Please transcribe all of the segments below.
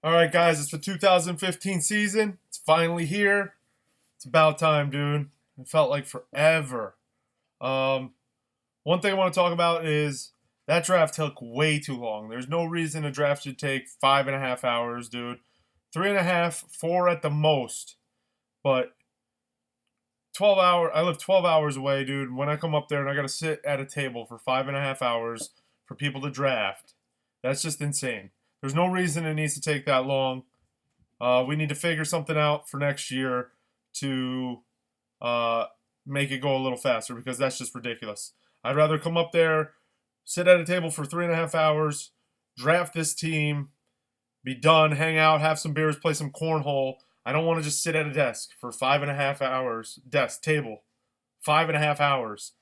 All right, guys, it's the 2015 season. It's finally here. It's about time, dude. It felt like forever. Um, One thing I want to talk about is that draft took way too long. There's no reason a draft should take 5.5 hours, dude. 3.5, 4 at the most. But 12 hour, I live 12 hours away, dude. When I come up there and I got to sit at a table for 5.5 hours for people to draft, that's just insane. There's no reason it needs to take that long. We need to figure something out for next year to uh, make it go a little faster because that's just ridiculous. I'd rather come up there, sit at a table for 3.5 hours, draft this team, be done, hang out, have some beers, play some cornhole. I don't want to just sit at a desk for 5.5 hours. Desk, table, 5.5 hours.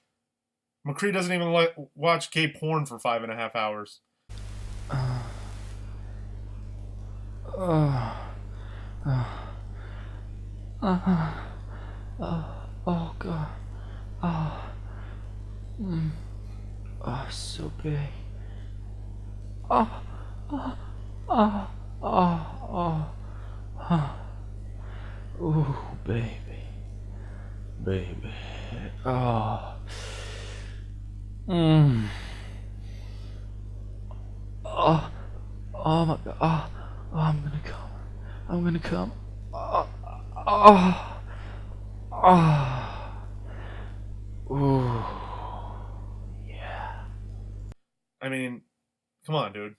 McCree doesn't even watch gay porn for 5.5 hours. Oh, oh God. Oh, oh, so big. Oh, oh, oh, oh, oh. Ooh, baby. Baby. Oh. Mm. Oh, oh my God. Oh, oh, I'm gonna come. I'm gonna come. Oh, oh, oh. Ooh. Yeah. I mean, come on, dude.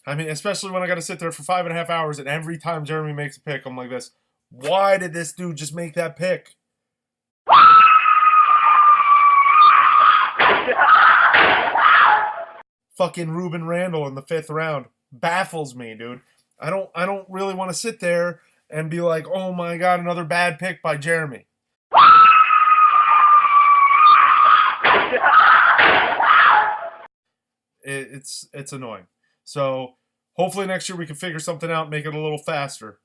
I mean, especially when I got to sit there for 5.5 hours, and every time Jeremy makes a pick, I'm like this. Why did this dude just make that pick? Fucking Ruben Randall in the 5th round baffles me, dude. I don't really want to sit there and be like, oh my god, another bad pick by Jeremy. It's annoying. So hopefully next year we can figure something out, make it a little faster.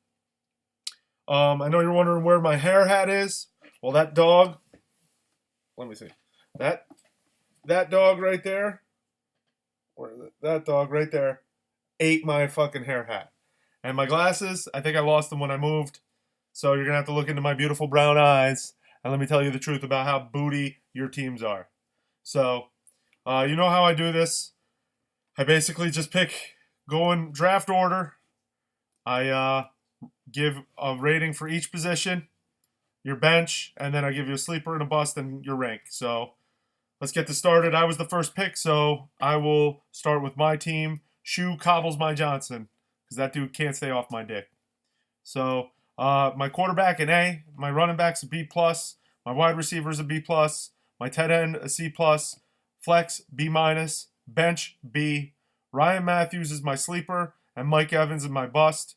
I know you're wondering where my hair hat is. Well, that dog. Let me see. That dog right there. Where is it? That dog right there ate my fucking hair hat. And my glasses, I think I lost them when I moved. So you're gonna have to look into my beautiful brown eyes and let me tell you the truth about how booty your teams are. So, you know how I do this. I basically just pick, go in draft order. I give a rating for each position, your bench, and then I give you a sleeper and a bust and your rank. So let's get this started. I was the first pick, so I will start with my team. Shoe cobbles my Johnson, because that dude can't stay off my dick. So my quarterback an A, my running back's a B plus, my wide receiver's a B plus, my tight end a C plus, flex B minus, bench B. Ryan Matthews is my sleeper, and Mike Evans is my bust.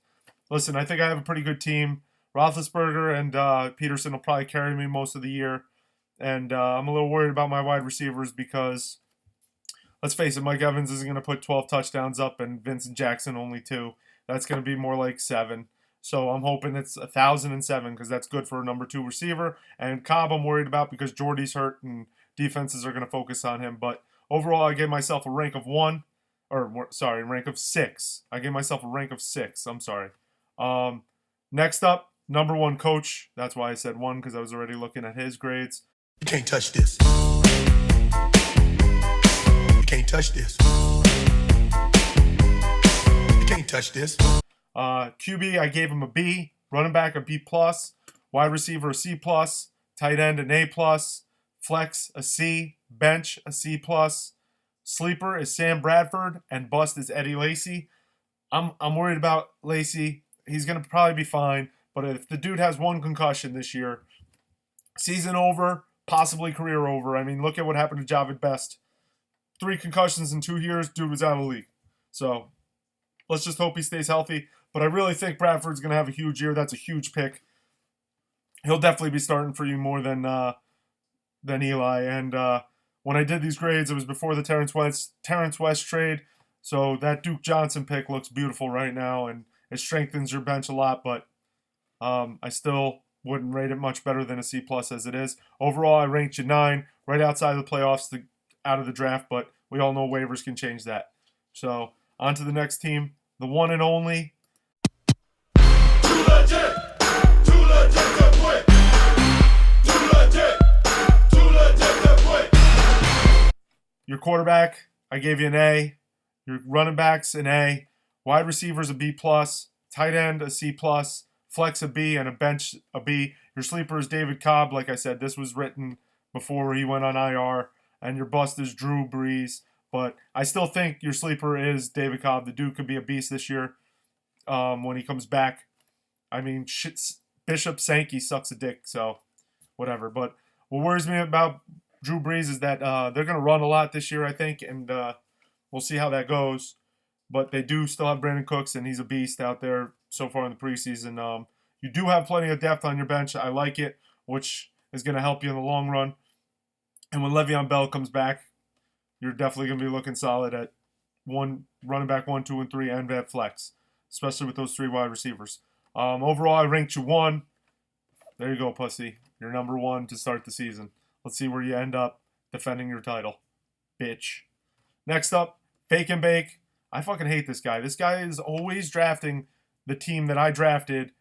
Listen, I think I have a pretty good team. Roethlisberger and Peterson will probably carry me most of the year. And I'm a little worried about my wide receivers because, let's face it, Mike Evans isn't going to put 12 touchdowns up and Vincent Jackson only 2. That's going to be more like 7. So I'm hoping it's 1,007 because that's good for a number 2 receiver. And Cobb I'm worried about because Jordy's hurt and defenses are going to focus on him. But overall, I gave myself a rank of 1. Or, sorry, rank of 6. I gave myself a rank of 6. I'm sorry. Next up, number 1 coach. That's why I said 1 because I was already looking at his grades. You can't touch this. You can't touch this. You can't touch this. QB, I gave him a B. Running back, a B plus. Wide receiver, a C plus. Tight end, an A plus. Flex, a C. Bench, a C plus. Sleeper is Sam Bradford, and bust is Eddie Lacy. I'm worried about Lacy. He's gonna probably be fine, but if the dude has 1 concussion this year, season over, possibly career over. I mean, look at what happened to Javid Best. 3 concussions in 2 years, dude was out of the league. So let's just hope he stays healthy. But I really think Bradford's gonna have a huge year. That's a huge pick. He'll definitely be starting for you more than Eli. And when I did these grades, it was before the Terrence West trade. So that Duke Johnson pick looks beautiful right now, and it strengthens your bench a lot. But I still wouldn't rate it much better than a C plus as it is. Overall, I ranked you 9, right outside of the playoffs, out of the draft. But we all know waivers can change that. So on to the next team, the one and only legit. Too legit to quit. Too legit. Too legit to quit. Your quarterback, I gave you an A. Your running backs, an A. Wide receivers, a B+. Tight end, a C+. Flex, a B. And a bench, a B. Your sleeper is David Cobb. Like I said, this was written before he went on IR. And your bust is Drew Brees. But I still think your sleeper is David Cobb. The dude could be a beast this year when he comes back. I mean, Bishop Sankey sucks a dick, so whatever. But what worries me about Drew Brees is that they're going to run a lot this year, I think, and we'll see how that goes. But they do still have Brandon Cooks, and he's a beast out there so far in the preseason. You do have plenty of depth on your bench. I like it, which is going to help you in the long run. And when Le'Veon Bell comes back, you're definitely going to be looking solid at running back 1, 2, and 3, and at flex, especially with those 3 wide receivers. Overall, I ranked you 1. There you go, pussy. You're number 1 to start the season. Let's see where you end up defending your title, bitch. Next up, Fake and Bake. I fucking hate this guy. This guy is always drafting the team that I drafted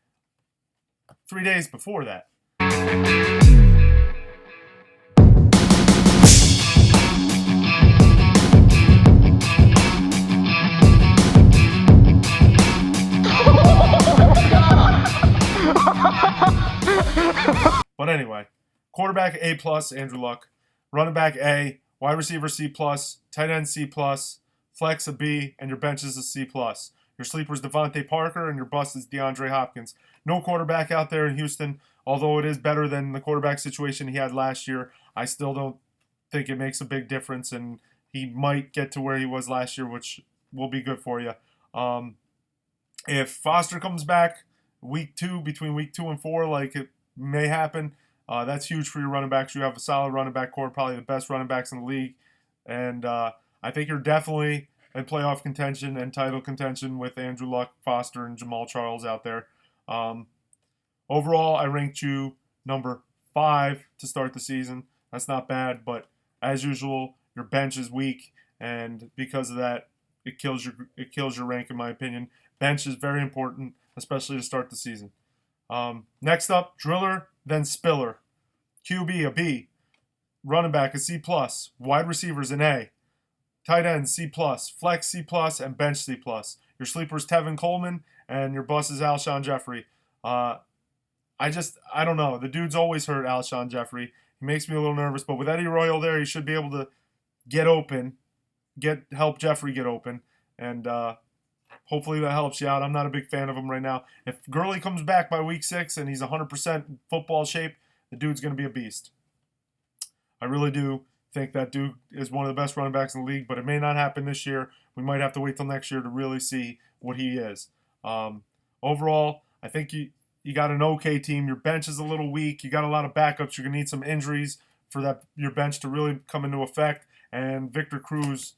3 days before that. But anyway, quarterback A+, Andrew Luck. Running back A, wide receiver C+, tight end C+, flex a B, and your bench is a C+. Your sleeper is Devontae Parker, and your bust is DeAndre Hopkins. No quarterback out there in Houston, although it is better than the quarterback situation he had last year. I still don't think it makes a big difference, and he might get to where he was last year, which will be good for you. If Foster comes back between week 2 and 4, like it may happen, that's huge for your running backs. You have a solid running back core, probably the best running backs in the league. And I think you're definitely in playoff contention and title contention with Andrew Luck, Foster, and Jamal Charles out there. Overall, I ranked you number 5 to start the season. That's not bad, but as usual, your bench is weak, and because of that, it kills your rank, in my opinion. Bench is very important, especially to start the season. Next up, Driller, then Spiller. QB, a B. Running back, a C+. Wide receivers, an A. Tight end, C+. Flex, C+. And bench, C+. Your sleeper is Tevin Coleman, and your bust is Alshon Jeffrey. I don't know. The dude's always hurt, Alshon Jeffrey. He makes me a little nervous, but with Eddie Royal there, he should be able to get open, help Jeffrey get open, and hopefully that helps you out. I'm not a big fan of him right now. If Gurley comes back by week 6 and he's 100% football shape, the dude's going to be a beast. I really do think that dude is one of the best running backs in the league, but it may not happen this year. We might have to wait till next year to really see what he is. Overall, I think you got an okay team. Your bench is a little weak. You got a lot of backups. You're going to need some injuries for your bench to really come into effect. And Victor Cruz,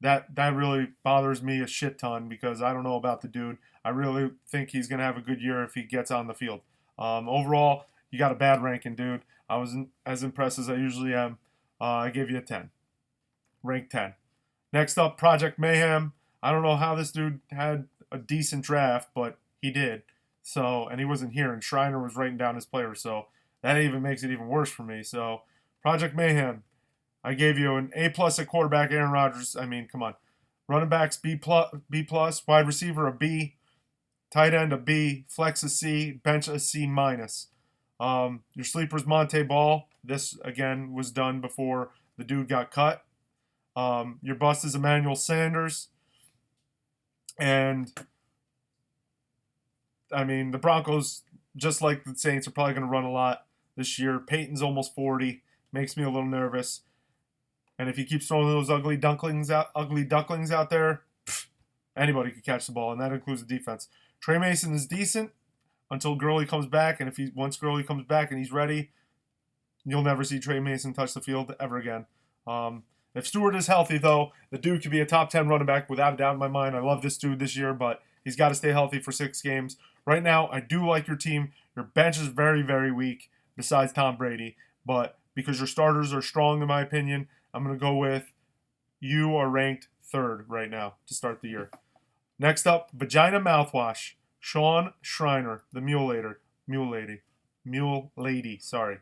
that really bothers me a shit ton because I don't know about the dude. I really think he's going to have a good year if he gets on the field. Overall, you got a bad ranking, dude. I wasn't as impressed as I usually am. I gave you a 10. Rank 10. Next up, Project Mayhem. I don't know how this dude had a decent draft, but he did. So, and he wasn't here, and Schreiner was writing down his players, so that even makes it even worse for me. So, Project Mayhem. I gave you an A+ at quarterback, Aaron Rodgers. I mean, come on. Running backs, B+. Wide receiver, a B. Tight end, a B. Flex, a C. Bench, a C-. Your sleeper's Monte Ball. This, again, was done before the dude got cut. Your bust is Emmanuel Sanders. And, I mean, the Broncos, just like the Saints, are probably going to run a lot this year. Peyton's almost 40. Makes me a little nervous. And if he keeps throwing those ugly ducklings out there, anybody could catch the ball, and that includes the defense. Trey Mason is decent until Gurley comes back, and once Gurley comes back and he's ready, you'll never see Trey Mason touch the field ever again. If Stewart is healthy, though, the dude could be a top 10 running back without a doubt in my mind. I love this dude this year, but he's got to stay healthy for 6 games. Right now, I do like your team. Your bench is very, very weak, besides Tom Brady, but because your starters are strong, in my opinion, I'm going to go with you are ranked 3rd right now to start the year. Next up, Vagina Mouthwash. Sean Schreiner, the Mule Lady, sorry.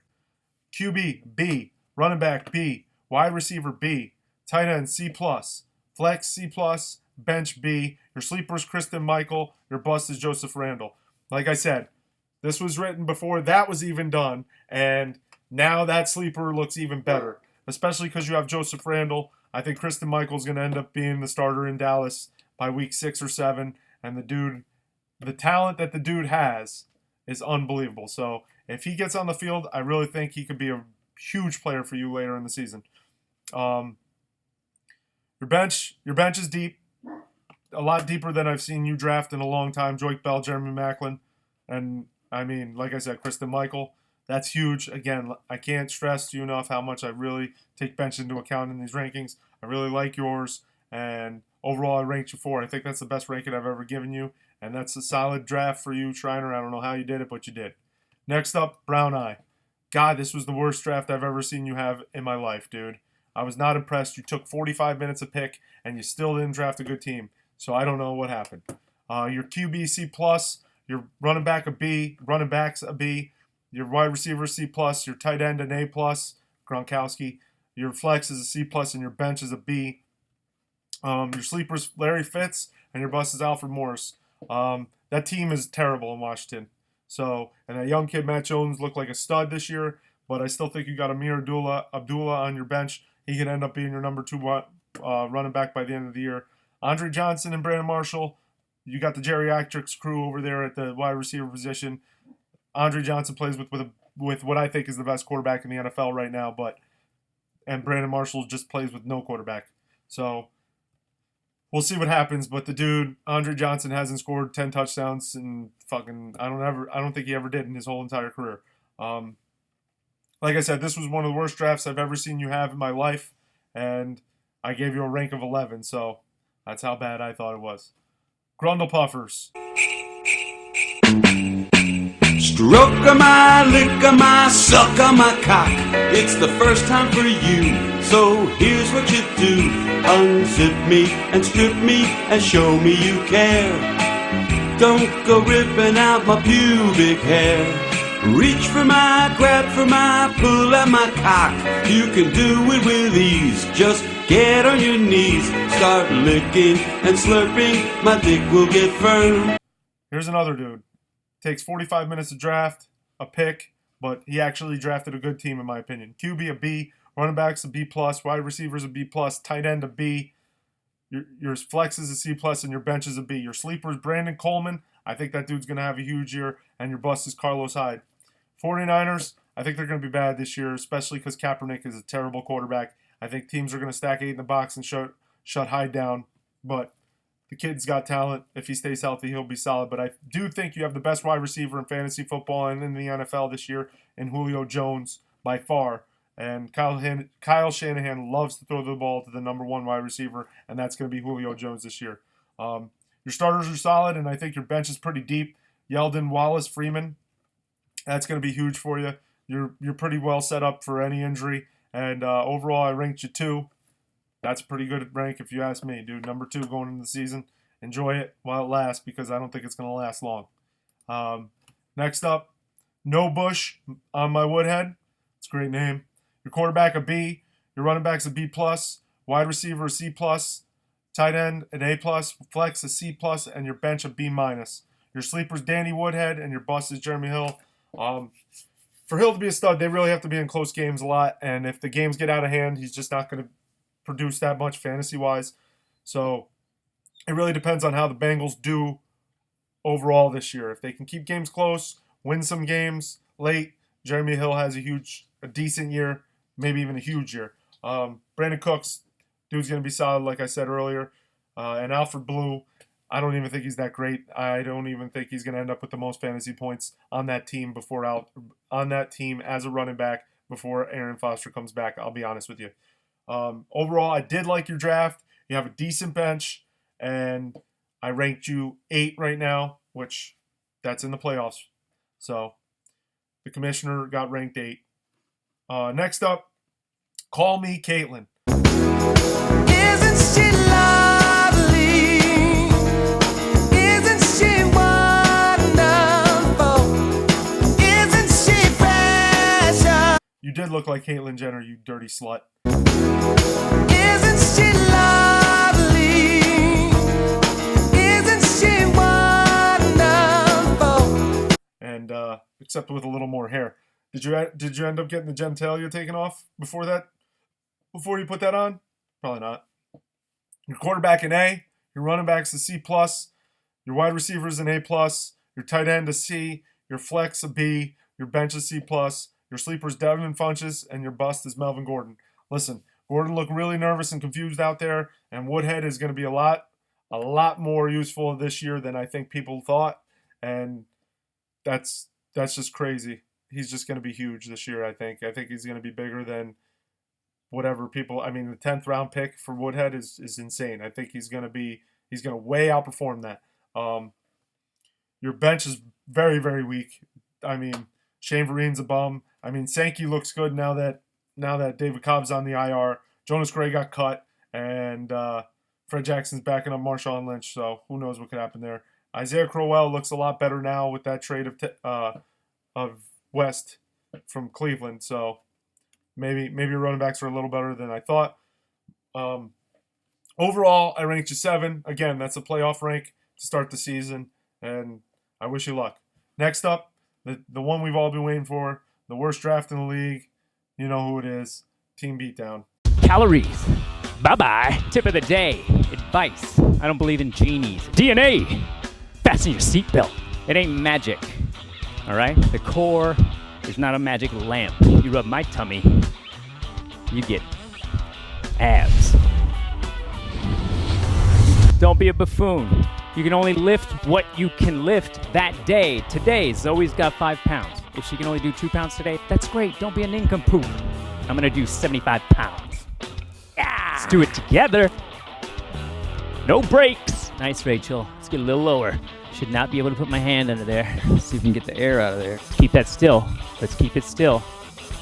QB, B. Running back, B. Wide receiver, B. Tight end, C+. Flex, C+. Bench, B. Your sleeper is Kristen Michael. Your bust is Joseph Randall. Like I said, this was written before that was even done, and now that sleeper looks even better, especially because you have Joseph Randall. I think Kristen Michael's going to end up being the starter in Dallas by week 6 or 7, and the talent that the dude has is unbelievable. So if he gets on the field, I really think he could be a huge player for you later in the season. Your bench is deep, a lot deeper than I've seen you draft in a long time. Joique Bell, Jeremy Maclin, and I mean, like I said, Kristen Michael. That's huge. Again, I can't stress to you enough how much I really take bench into account in these rankings. I really like yours, and overall I ranked you 4. I think that's the best ranking I've ever given you, and that's a solid draft for you, Schreiner. I don't know how you did it, but you did. Next up, Brown Eye. God, this was the worst draft I've ever seen you have in my life, dude. I was not impressed. You took 45 minutes a pick, and you still didn't draft a good team. So I don't know what happened. Your QB, C+, your running back, a B, running backs, a B, your wide receiver, C+, your tight end, an A+, Gronkowski, your flex is a C+, and your bench is a B. Your sleepers, Larry Fitz, and your bust is Alfred Morris. That team is terrible in Washington. So, and that young kid, Matt Jones, looked like a stud this year, but I still think you got Amir Abdullah on your bench. He could end up being your number 2 running back by the end of the year. Andre Johnson and Brandon Marshall, you got the geriatrics crew over there at the wide receiver position. Andre Johnson plays with what I think is the best quarterback in the NFL right now, and Brandon Marshall just plays with no quarterback. So we'll see what happens, but the dude, Andre Johnson, hasn't scored 10 touchdowns and I don't think he ever did in his whole entire career. Like I said, this was one of the worst drafts I've ever seen you have in my life, and I gave you a rank of 11, so that's how bad I thought it was. Grundle Puffers. Stroke of my, lick of my, suck of my cock. It's the first time for you, so here's what you do. Unzip me and strip me and show me you care. Don't go ripping out my pubic hair. Reach for my, grab for my, pull at my cock. You can do it with ease. Just get on your knees. Start licking and slurping. My dick will get firm. Here's another dude. Takes 45 minutes to draft a pick, but he actually drafted a good team in my opinion. QB a B, running backs a B+, wide receivers a B+, tight end a B. Your flex is a C+, and your bench is a B. Your sleeper is Brandon Coleman. I think that dude's going to have a huge year, and your bust is Carlos Hyde. 49ers, I think they're going to be bad this year, especially because Kaepernick is a terrible quarterback. I think teams are going to stack 8 in the box and shut Hyde down, but the kid's got talent. If he stays healthy, he'll be solid. But I do think you have the best wide receiver in fantasy football and in the NFL this year in Julio Jones by far. And Kyle Shanahan loves to throw the ball to the number 1 wide receiver, and that's going to be Julio Jones this year. Your starters are solid, and I think your bench is pretty deep. Yeldon, Wallace, Freeman, that's going to be huge for you. You're pretty well set up for any injury. And overall, I ranked you 2. That's a pretty good rank if you ask me, dude. Number 2 going into the season. Enjoy it while it lasts because I don't think it's going to last long. Next up, No Bush on my Woodhead. It's a great name. Your quarterback a B. Your running back's a B+. Wide receiver a C+. Tight end an A+. Flex a C+. And your bench a B-. Your sleeper's Danny Woodhead and your bust is Jeremy Hill. For Hill to be a stud, they really have to be in close games a lot. And if the games get out of hand, he's just not going to produce that much fantasy-wise. So it really depends on how the Bengals do overall this year. If they can keep games close, win some games late, Jeremy Hill has a decent year, maybe even a huge year. Brandon Cooks, dude's going to be solid, like I said earlier. And Alfred Blue, I don't even think he's that great. I don't even think he's going to end up with the most fantasy points on that team as a running back before Aaron Foster comes back. I'll be honest with you. Overall, I did like your draft. You have a decent bench, and I ranked you 8 right now, which that's in the playoffs. So the commissioner got ranked 8. Next up, Call Me Caitlin. Isn't she lovely? Isn't she wonderful? did look like Caitlyn Jenner, you dirty slut. Isn't she lovely? Isn't she wonderful? And except with a little more hair. Did you end up getting the genitalia taken off before that? Before you put that on? Probably not. Your quarterback an A, your running back's a C+, your wide receiver's an A+, your tight end a C, your flex a B, your bench a C+, your sleeper's Devin Funches, and your bust is Melvin Gordon. Listen, Gordon looked really nervous and confused out there, and Woodhead is going to be a lot more useful this year than I think people thought, and that's just crazy. He's just going to be huge this year, I think. I think he's going to be bigger than whatever people. I mean, the 10th round pick for Woodhead is insane. I think he's going to way outperform that. Your bench is very, very weak. I mean, Shane Vereen's a bum. I mean, Sankey looks good now that David Cobb's on the IR. Jonas Gray got cut, and Fred Jackson's backing up Marshawn Lynch. So who knows what could happen there? Isaiah Crowell looks a lot better now with that trade of West from Cleveland. So maybe your running backs are a little better than I thought. Overall, I ranked you 7. Again, that's a playoff rank to start the season, and I wish you luck. Next up, the one we've all been waiting for, the worst draft in the league. You know who it is. Team Beatdown. Calories. Bye-bye. Tip of the day. Advice. I don't believe in genies. DNA. Fasten your seatbelt. It ain't magic. All right? The core is not a magic lamp. You rub my tummy, you get abs. Don't be a buffoon. You can only lift what you can lift that day. Today, Zoe's got 5 pounds. If she can only do 2 pounds today, that's great. Don't be a nincompoop. I'm gonna do 75 pounds. Yeah! Let's do it together. No breaks. Nice, Rachel. Let's get a little lower. Should not be able to put my hand under there. Let's see if we can get the air out of there. Keep that still. Let's keep it still.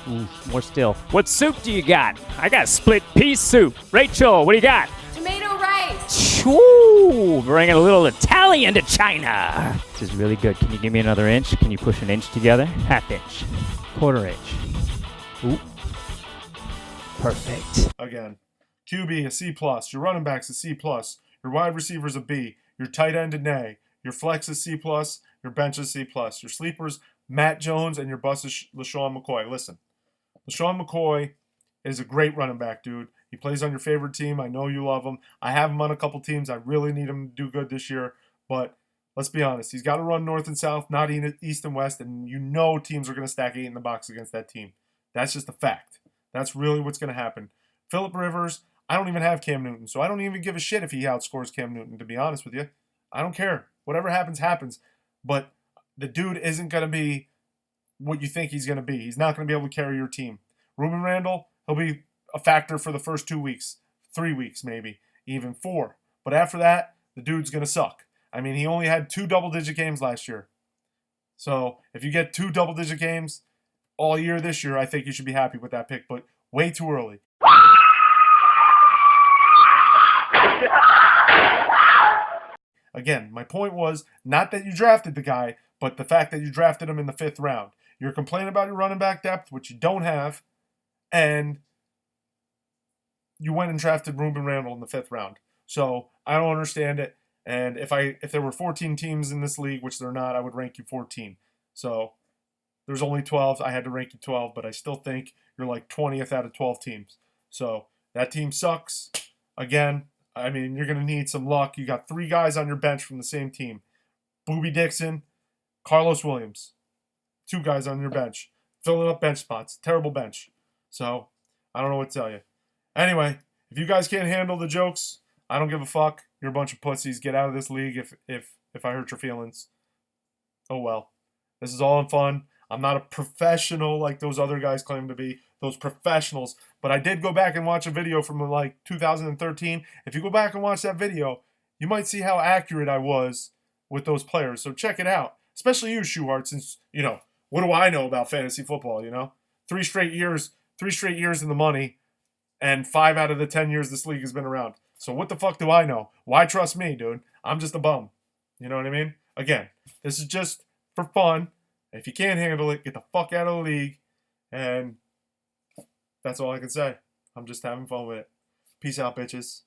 Ooh, more still. What soup do you got? I got split pea soup. Rachel, what do you got? Tomato rice. Ooh, bringing a little Italian to China. This is really good. Can you give me another inch? Can you push an inch together? Half inch. Quarter inch. Ooh. Perfect. Again, QB a C+, your running back's a C+, your wide receiver's a B, your tight end an A, your flex is C+, your bench is C+, your sleepers Matt Jones, and your bust is LaShawn McCoy. Listen, LaShawn McCoy is a great running back, dude. He plays on your favorite team. I know you love him. I have him on a couple teams. I really need him to do good this year. But let's be honest. He's got to run north and south, not east and west. And you know teams are going to stack 8 in the box against that team. That's just a fact. That's really what's going to happen. Phillip Rivers, I don't even have Cam Newton. So I don't even give a shit if he outscores Cam Newton, to be honest with you. I don't care. Whatever happens, happens. But the dude isn't going to be what you think he's going to be. He's not going to be able to carry your team. Ruben Randall, he'll be a factor for the first 2 weeks, 3 weeks maybe, even 4. But after that, the dude's going to suck. I mean, he only had 2 double-digit games last year. So if you get 2 double-digit games all year this year, I think you should be happy with that pick, but way too early. Again, my point was not that you drafted the guy, but the fact that you drafted him in the 5th round. You're complaining about your running back depth, which you don't have, and you went and drafted Ruben Randall in the 5th round. So I don't understand it. And if there were 14 teams in this league, which they're not, I would rank you 14. So there's only 12. I had to rank you 12, but I still think you're like 20th out of 12 teams. So that team sucks. Again, I mean, you're going to need some luck. You got 3 guys on your bench from the same team. Boobie Dixon, Carlos Williams. 2 guys on your bench. Filling up bench spots. Terrible bench. So I don't know what to tell you. Anyway, if you guys can't handle the jokes, I don't give a fuck. You're a bunch of pussies. Get out of this league if I hurt your feelings. Oh well. This is all in fun. I'm not a professional like those other guys claim to be. Those professionals. But I did go back and watch a video from like 2013. If you go back and watch that video, you might see how accurate I was with those players. So check it out. Especially you, Schuhart, since, what do I know about fantasy football, 3 straight years in the money, and 5 out of the 10 years this league has been around. So what the fuck do I know? Why trust me, dude? I'm just a bum. You know what I mean? Again, this is just for fun. If you can't handle it, get the fuck out of the league. And That's all I can say. I'm just having fun with it. Peace out, bitches.